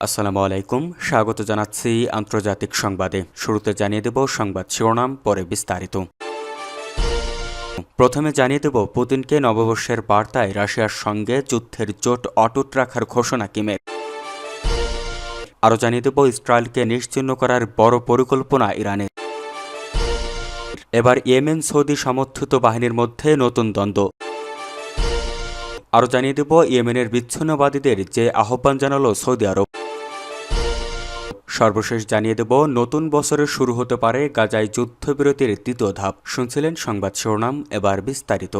আসসালামু আলাইকুম, স্বাগত জানাচ্ছি আন্তর্জাতিক সংবাদে। শুরুতে জানিয়ে দেব সংবাদ শিরোনাম, পরে বিস্তারিত। প্রথমে জানিয়ে দেব পুতিনকে নববর্ষের বার্তায় রাশিয়ার সঙ্গে যুদ্ধের জোট অটুট রাখার ঘোষণা কিমের। আরও জানিয়ে দেব ইসরায়েলকে নিশ্চিহ্ন করার বড় পরিকল্পনা ইরানের। এবার ইয়েমেন সৌদি সমর্থিত বাহিনীর মধ্যে নতুন দ্বন্দ্ব। আরও জানিয়ে দেব ইয়েমেনের বিচ্ছিন্নবাদীদের যে আহ্বান জানালো সৌদি আরব। সর্বশেষ জানিয়ে দেব নতুন বছরের শুরু হতে পারে গাজায় যুদ্ধবিরতির তৃতীয় ধাপ। শুনছিলেন সংবাদ শিরোনাম, এবার বিস্তারিত।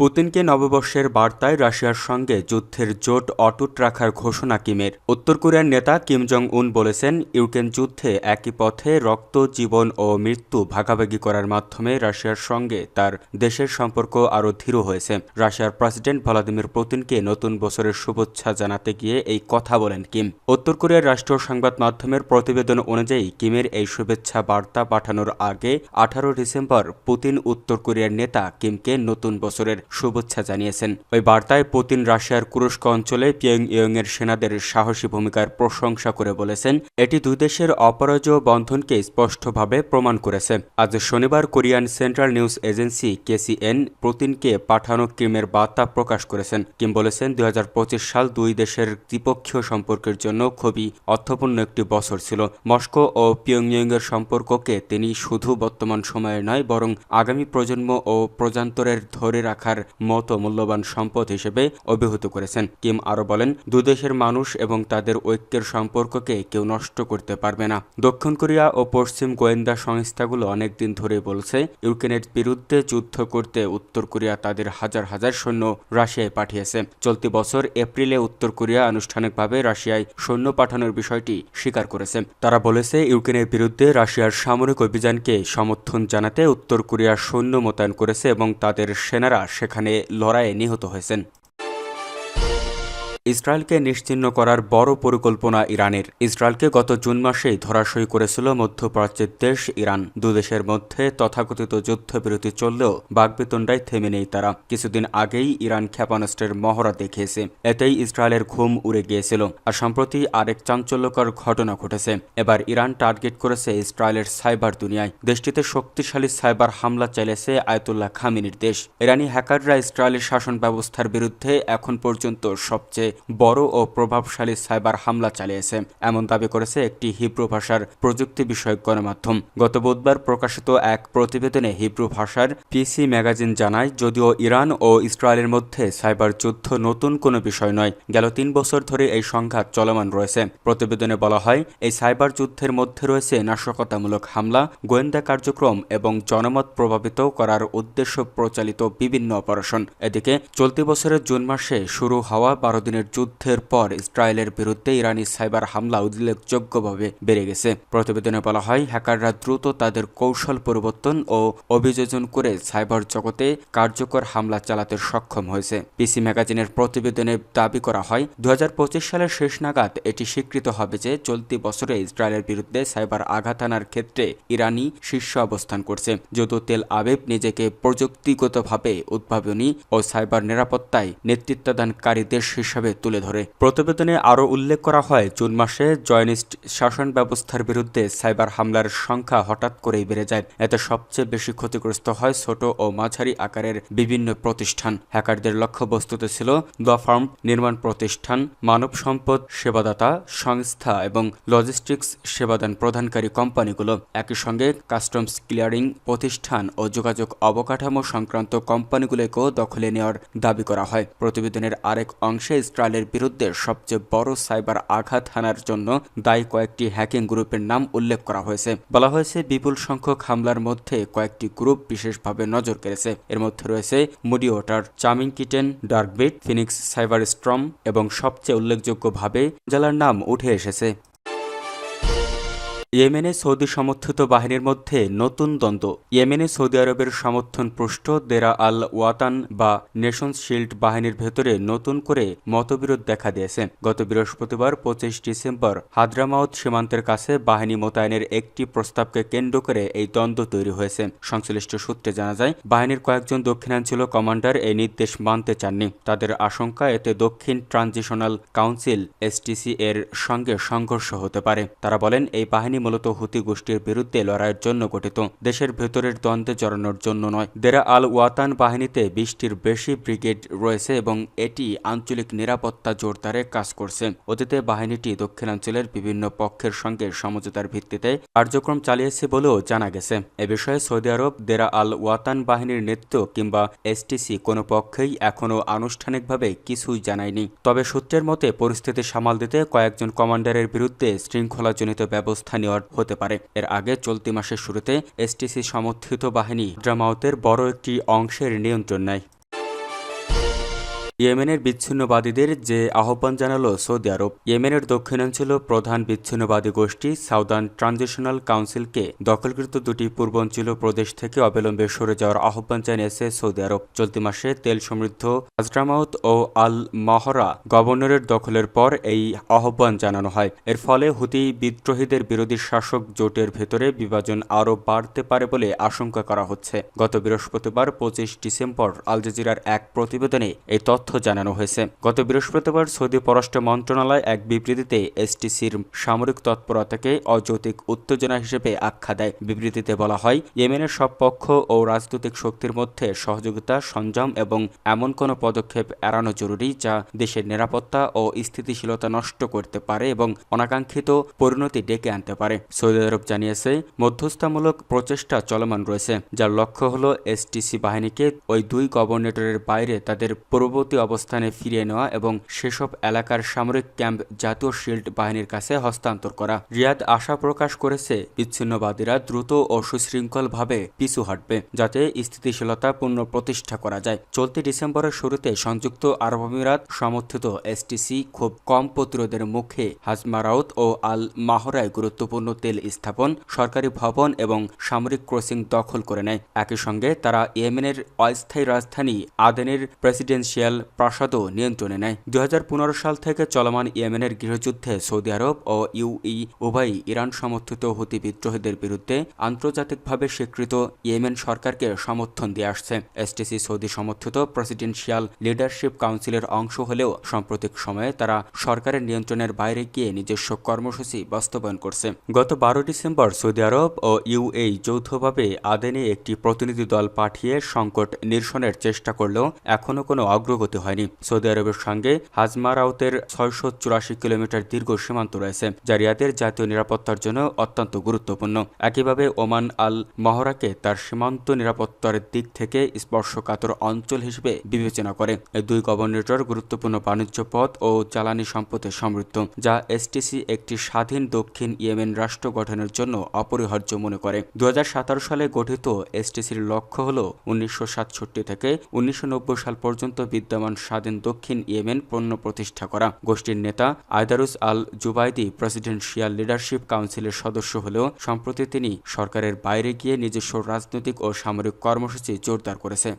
পুতিনকে নববর্ষের বার্তায় রাশিয়ার সঙ্গে যুদ্ধের জোট অটুট রাখার ঘোষণা কিমের। উত্তর কোরিয়ার নেতা কিম জং উন বলেছেন, ইউক্রেন যুদ্ধে একই পথে রক্ত, জীবন ও মৃত্যু ভাগাভাগি করার মাধ্যমে রাশিয়ার সঙ্গে তার দেশের সম্পর্ক আরও দৃঢ় হয়েছে। রাশিয়ার প্রেসিডেন্ট ভ্লাদিমির পুতিনকে নতুন বছরের শুভেচ্ছা জানাতে গিয়ে এই কথা বলেন কিম। উত্তর কোরিয়ার রাষ্ট্রীয় সংবাদ মাধ্যমের প্রতিবেদন অনুযায়ী কিমের এই শুভেচ্ছা বার্তা পাঠানোর আগে 18 ডিসেম্বর পুতিন উত্তর কোরিয়ার নেতা কিমকে নতুন বছরের শুভেচ্ছা জানিয়েছেন। ওই বার্তায় পুতিন রাশিয়ার কুরস্ক অঞ্চলে পিয়ংইয়ং এর সেনাদের সাহসী ভূমিকার প্রশংসা করে বলেছেন, এটি দুই দেশের অপরাজেয় বন্ধনকে স্পষ্টভাবে প্রমাণ করেছে। আজ শনিবার Korean central news agency KCN পুতিনকে পাঠানো কিমের বার্তা প্রকাশ করেছেন। কিম বলেছেন, 2025 সাল দুই দেশের দ্বিপক্ষীয় সম্পর্কের জন্য খুবই অর্থপূর্ণ একটি বছর ছিল। মস্কো ও পিয়ংইয়ং এর সম্পর্ককে তিনি শুধু বর্তমান সময়ে নয়, বরং আগামী প্রজন্ম ও প্রজান্তরের ধরে রাখার মতো মূল্যবান সম্পদ হিসেবে অভিহিত করেছেন। কিম আরও বলেন, দুই দেশের মানুষ এবং তাদের ঐক্যের সম্পর্ককে কেউ নষ্ট করতে পারবে না। দক্ষিণ কোরিয়া ও পশ্চিম গোয়েন্দা সংস্থাগুলো অনেকদিন ধরে বলছে, ইউক্রেনের বিরুদ্ধে যুদ্ধ করতে উত্তর কোরিয়া তাদের হাজার হাজার সৈন্য রাশিয়ায় পাঠিয়েছে। চলতি বছর এপ্রিলে উত্তর কোরিয়া আনুষ্ঠানিকভাবে রাশিয়ায় সৈন্য পাঠানোর বিষয়টি স্বীকার করেছে। তারা বলেছে, ইউক্রেনের বিরুদ্ধে রাশিয়ার সামরিক অভিযানকে সমর্থন জানাতে উত্তর কোরিয়া সৈন্য মোতায়েন করেছে এবং তাদের সেনারা সেখানে লড়াইয়ে নিহত হয়েছেন। ইসরায়েলকে নিশ্চিহ্ন করার বড় পরিকল্পনা ইরানের। ইসরায়েলকে গত জুন মাসেই ধরাশয়ী করেছিল মধ্যপ্রাচ্যের দেশ ইরান। দুদেশের মধ্যে তথাকথিত যুদ্ধবিরতি চললেও বাকবিতণ্ডায় থেমে নেই তারা। কিছুদিন আগেই ইরান ক্ষেপণাস্ত্রের মহড়া দেখিয়েছে, এতেই ইসরায়েলের ঘুম উড়ে গিয়েছিল। আর সম্প্রতি আরেক চাঞ্চল্যকর ঘটনা ঘটেছে। এবার ইরান টার্গেট করেছে ইসরায়েলের সাইবার দুনিয়ায়। দেশটিতে শক্তিশালী সাইবার হামলা চালিয়েছে আয়াতুল্লাহ খামেনির দেশ। ইরানি হ্যাকাররা ইসরায়েলের শাসন ব্যবস্থার বিরুদ্ধে এখন পর্যন্ত সবচেয়ে বড় ও প্রভাবশালী সাইবার হামলা চালিয়েছে, এমন দাবি করেছে একটি হিব্রু ভাষার প্রযুক্তি বিষয়ক গণমাধ্যম। গত বুধবার প্রকাশিত এক প্রতিবেদনে হিব্রু ভাষার পিসি ম্যাগাজিন জানায়, যদিও ইরান ও ইসরায়েলের মধ্যে সাইবার যুদ্ধ নতুন কোনো বিষয় নয়, গেল 3 বছর ধরে এই সংঘাত চলমান রয়েছে। প্রতিবেদনে বলা হয়, এই সাইবার যুদ্ধের মধ্যে রয়েছে নাশকতামূলক হামলা, গোয়েন্দা কার্যক্রম এবং জনমত প্রভাবিত করার উদ্দেশ্য প্রচালিত বিভিন্ন অপারেশন। এদিকে চলতি বছরের জুন মাসে শুরু হওয়া 12 দিনের যুদ্ধের পর ইসরায়েলের বিরুদ্ধে ইরানি সাইবার হামলা উল্লেখযোগ্যভাবে বেড়ে গেছে। প্রতিবেদনে বলা হয়, হ্যাকাররা দ্রুত তাদের কৌশল পরিবর্তন ও অভিযোজন করে সাইবার জগতে কার্যকর হামলা চালাতে সক্ষম হয়েছে। পিসি ম্যাগাজিনের প্রতিবেদনে দাবি করা হয়, 2025 সালের শেষ নাগাদ এটি স্বীকৃত হবে যে চলতি বছরে ইসরায়েলের বিরুদ্ধে সাইবার আঘাত আনার ক্ষেত্রে ইরানি শীর্ষ অবস্থান করছে। যদিও তেল আবিব নিজেকে প্রযুক্তিগতভাবে উদ্ভাবনী ও সাইবার নিরাপত্তায় নেতৃত্বদানকারী দেশ হিসাবে তুলে ধরে। প্রতিবেদনে আরও উল্লেখ করা হয়, জুন মাসে জয়নিস্ট শাসন ব্যবস্থার বিরুদ্ধে সাইবার হামলার সংখ্যা হঠাৎ করেই বেড়ে যায়। এতে সবচেয়ে বেশি ক্ষতিগ্রস্ত হয় ছোট ও মাঝারি আকারের বিভিন্ন প্রতিষ্ঠান। হ্যাকারদের লক্ষ্যবস্তুতে ছিল ল ফার্ম, নির্মাণ প্রতিষ্ঠান, মানব সম্পদ সেবাদাতা সংস্থা এবং লজিস্টিক্স সেবাদান প্রদানকারী কোম্পানিগুলো। একই সঙ্গে কাস্টমস ক্লিয়ারিং প্রতিষ্ঠান ও যোগাযোগ অবকাঠামো সংক্রান্ত কোম্পানিগুলোকেও দখলে নেওয়ার দাবি করা হয়। প্রতিবেদনের আরেক অংশে ইসরায়েলের বিরুদ্ধে সবচেয়ে বড় সাইবার আঘাত হানার জন্য দায়ী কয়েকটি হ্যাকিং গ্রুপের নাম উল্লেখ করা হয়েছে। বলা হয়েছে, বিপুল সংখ্যক হামলার মধ্যে কয়েকটি গ্রুপ বিশেষভাবে নজর কেড়েছে। এর মধ্যে রয়েছে মুডিওটার, চামিং কিটেন, ডার্কবিট, ফিনিক্স সাইবার স্ট্রম এবং সবচেয়ে উল্লেখযোগ্যভাবে জেলার নাম উঠে এসেছে। ইয়েমেনে সৌদি সমর্থিত বাহিনীর মধ্যে নতুন দ্বন্দ্ব। ইয়েমেনে সৌদি আরবের সমর্থনপুষ্ট দেরা আল ওয়াতান বা নেশনস শিল্ড বাহিনীর ভেতরে নতুন করে মতবিরোধ দেখা দিয়েছে। গত বৃহস্পতিবার 25 ডিসেম্বর হাদ্রামাউত সীমান্তের কাছে বাহিনী মোতায়েনের একটি প্রস্তাবকে কেন্দ্র করে এই দ্বন্দ্ব তৈরি হয়েছে। সংশ্লিষ্ট সূত্রে জানা যায়, বাহিনীর কয়েকজন দক্ষিণাঞ্চলীয় কমান্ডার এই নির্দেশ মানতে চাননি। তাদের আশঙ্কা, এতে দক্ষিণ ট্রানজিশনাল কাউন্সিল এসটিসি এর সঙ্গে সংঘর্ষ হতে পারে। তারা বলেন, এই বাহিনী মূলত হুতি গোষ্ঠীর বিরুদ্ধে লড়াইয়ের জন্য গঠিত, দেশের ভেতরের দ্বন্দ্বে জড়ানোর জন্য নয়। দেরা আল ওয়াতান বাহিনীতে 20টির বেশি ব্রিগেড রয়েছে এবং এটি আঞ্চলিক নিরাপত্তা জোরদারে কাজ করছে। অতীতে বাহিনীটি দক্ষিণাঞ্চলের বিভিন্ন পক্ষের সঙ্গে সমঝোতার ভিত্তিতে কার্যক্রম চালিয়েছে বলেও জানা গেছে। এ বিষয়ে সৌদি আরব দেরা আল ওয়াতান বাহিনীর নেতৃত্ব কিংবা এসটিসি কোনো পক্ষেই এখনও আনুষ্ঠানিকভাবে কিছুই জানায়নি। তবে সূত্রের মতে, পরিস্থিতি সামাল দিতে কয়েকজন কমান্ডারের বিরুদ্ধে শৃঙ্খলাজনিত ব্যবস্থা নেওয়া হতে পারে। এর আগে চলতি মাসের শুরুতে এসটিসি সমর্থিত বাহিনী হাদ্রামাউতের বড় একটি অংশের নিয়ন্ত্রণ নেয়। ইয়েমেনের বিচ্ছিন্নবাদীদের যে আহ্বান জানালো সৌদি আরব। ইয়েমেনের দক্ষিণাঞ্চলীয় প্রধান বিচ্ছিন্নবাদী গোষ্ঠী সাউদার্ন ট্রানজিশনাল কাউন্সিলকে দখলকৃত দুটি পূর্বাঞ্চলীয় প্রদেশ থেকে অবিলম্বে সরে যাওয়ার আহ্বান জানিয়েছে সৌদি আরব। চলতি মাসে তেল সমৃদ্ধ হাদ্রামাউত ও আল মাহরা গভর্নরের দখলের পর এই আহ্বান জানানো হয়। এর ফলে হুতি বিদ্রোহীদের বিরোধী শাসক জোটের ভেতরে বিভাজন আরও বাড়তে পারে বলে আশঙ্কা করা হচ্ছে। গত বৃহস্পতিবার 25 ডিসেম্বর আল জাজিরার এক প্রতিবেদনে এই তথ্য জানানো হয়েছে। গত বৃহস্পতিবার সৌদি পররাষ্ট্র মন্ত্রণালয় এক বিবৃতিতে এসটিসির সামরিক তৎপরতাকে অযৌক্তিক উত্তেজনা হিসেবে আখ্যা দেয়। বিবৃতিতে বলা হয়, ইয়েমেনের সব পক্ষ ও রাজনৈতিক শক্তির মধ্যে সহযোগিতা, সংযম এবং এমন কোনো পদক্ষেপ এড়ানো জরুরি যা দেশের নিরাপত্তা ও স্থিতিশীলতা নষ্ট করতে পারে এবং অনাকাঙ্ক্ষিত পরিণতি ডেকে আনতে পারে। সৌদি আরব জানিয়েছে, মধ্যস্থতামূলক প্রচেষ্টা চলমান রয়েছে, যার লক্ষ্য হল এসটিসি বাহিনীকে ওই দুই গভর্নরেটের বাইরে তাদের পূর্ববর্তী অবস্থানে ফিরিয়ে নেওয়া এবং সেসব এলাকার সামরিক ক্যাম্প জাতীয় শিল্ড বাহিনীর কাছে হস্তান্তর করা। রিয়াদ আশা প্রকাশ করেছে, বিচ্ছিন্নবাদীরা দ্রুত ও সুশৃঙ্খলভাবে পিছু হাঁটবে, যাতে স্থিতিশীলতা পুনঃপ্রতিষ্ঠা করা যায়। চলতি ডিসেম্বরের শুরুতে সংযুক্ত আরব আমিরাত সমর্থিত এসটিসি খুব কম প্রতিরোধের মুখে হাজমারাউত ও আল মাহরায় গুরুত্বপূর্ণ তেল স্থাপন, সরকারি ভবন এবং সামরিক ক্রসিং দখল করে নেয়। একই সঙ্গে তারা ইয়েমেনের অস্থায়ী রাজধানী আদেনের প্রেসিডেন্সিয়াল প্রাসাদও নিয়ন্ত্রণে নেয়। 2015 সাল থেকে চলমান ইয়েমেনের গৃহযুদ্ধে সৌদি আরব ও ইউএই উভয়ই ইরান সমর্থিত হুতি বিদ্রোহীদের বিরুদ্ধে আন্তর্জাতিকভাবে স্বীকৃত ইয়েমেন সরকারকে সমর্থন দিয়ে আসছে। এসটিসি সৌদি সমর্থিত প্রেসিডেন্সিয়াল লিডারশিপ কাউন্সিলের অংশ হলেও সাম্প্রতিক সময়ে তারা সরকারের নিয়ন্ত্রণের বাইরে গিয়ে নিজস্ব কর্মসূচি বাস্তবায়ন করছে। গত 12 ডিসেম্বর সৌদি আরব ও ইউএই যৌথভাবে আদেনে একটি প্রতিনিধি দল পাঠিয়ে সংকট নিরসনের চেষ্টা করলেও এখনও কোনো অগ্রগতি হয়নি। সৌদি আরবের সঙ্গে হাজমারাউতের 684 কিলোমিটার দীর্ঘ সীমান্ত রয়েছে, যা রিয়াদের জাতীয় নিরাপত্তার জন্য অত্যন্ত গুরুত্বপূর্ণ। একইভাবে ওমান আল মহরাকে তার সীমান্ত নিরাপত্তার দিক থেকে স্পর্শকাতর অঞ্চল হিসেবে বিবেচনা করে। এই দুই গভর্নরেটর গুরুত্বপূর্ণ বাণিজ্য পথ ও জ্বালানি সম্পদে সমৃদ্ধ, যা এসটিসি একটি স্বাধীন দক্ষিণ ইয়েমেন রাষ্ট্র গঠনের জন্য অপরিহার্য মনে করে। 2017 সালে গঠিত এসটিসির লক্ষ্য হল 1967 থেকে 1990 সাল পর্যন্ত বিদ্যমান স্বাধীন দক্ষিণ ইয়েমেন পুনঃপ্রতিষ্ঠা করা। গোষ্ঠীর নেতা আয়দারুস আল জুবাইদি প্রেসিডেন্সিয়াল লিডারশিপ কাউন্সিলের সদস্য হলেও সম্প্রতি তিনি সরকারের বাইরে গিয়ে নিজস্ব রাজনৈতিক ও সামরিক কর্মসূচি জোরদার করেছে।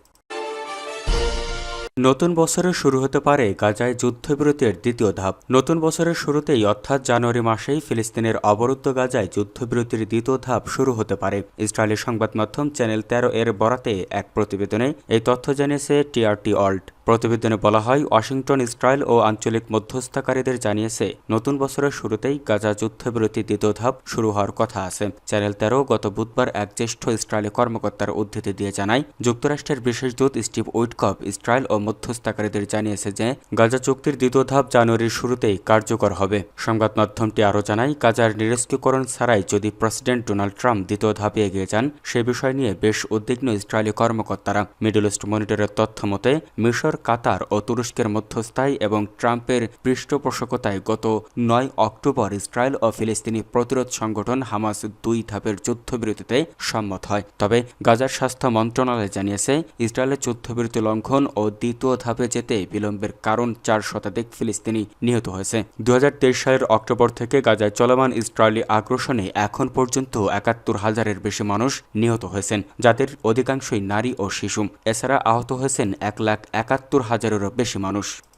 নতুন বছরে শুরু হতে পারে গাজায় যুদ্ধবিরতির দ্বিতীয় ধাপ। নতুন বছরের শুরুতেই অর্থাৎ জানুয়ারি মাসেই ফিলিস্তিনের অবরুদ্ধ গাজায় যুদ্ধবিরতির দ্বিতীয় ধাপ শুরু হতে পারে। ইসরায়েলি সংবাদ মাধ্যম চ্যানেল 13 এর বরাতে এক প্রতিবেদনে এই তথ্য জানিয়েছে টিআরটি অল্ট। প্রতিবেদনে বলা হয়, ওয়াশিংটন, ইসরায়েল ও আঞ্চলিক মধ্যস্থতাকারীদের জানিয়েছে নতুন বছরের শুরুতেই গাজা যুদ্ধবিরতির দ্বিতীয় ধাপ শুরু হওয়ার কথা আছে। চ্যানেল 13 গত বুধবার এক জ্যেষ্ঠ ইসরায়েলি কর্মকর্তার উদ্ধৃতি দিয়ে জানায়, যুক্তরাষ্ট্রের বিশেষ দূত স্টিভ উইটকফ ইসরায়েল ও মধ্যস্থতাকারীদের জানিয়েছে যে গাজা চুক্তির দ্বিতীয় ধাপ জানুয়ারির শুরুতেই কার্যকর হবে। সংবাদ মাধ্যমটি আরও জানায়, গাজার নিরস্ত্রীকরণ ছাড়াই যদি প্রেসিডেন্ট ডোনাল্ড ট্রাম্প দ্বিতীয় ধাপে এগিয়ে যান, সে বিষয় নিয়ে বেশ উদ্বিগ্ন ইসরায়েলি কর্মকর্তারা। মিডল ইস্ট মনিটরের তথ্য মতে মিশর, কাতার ও তুরস্কের মধ্যস্থায় এবং ট্রাম্পের পৃষ্ঠপোষকতায় গত 9 অক্টোবর ইসরায়েল ও ফিলিস্তিনি প্রতিরোধ সংগঠন হামাস 2 ধাপের যুদ্ধবিরতিতে সম্মত হয়। তবে গাজার স্বাস্থ্য মন্ত্রণালয় জানিয়েছে, ইসরায়েলের যুদ্ধবিরতি লঙ্ঘন ও দ্বিতীয় ধাপে যেতে বিলম্বের কারণ 4 শতাধিক ফিলিস্তিনি নিহত হয়েছে। 2023 সালের অক্টোবর থেকে গাজায় চলমান ইসরায়েলি আগ্রাসনে এখন পর্যন্ত 71,000-এর বেশি মানুষ নিহত হয়েছেন, যাদের অধিকাংশই নারী ও শিশু। এছাড়া আহত হয়েছেন 1,71,000-এরও বেশি মানুষ।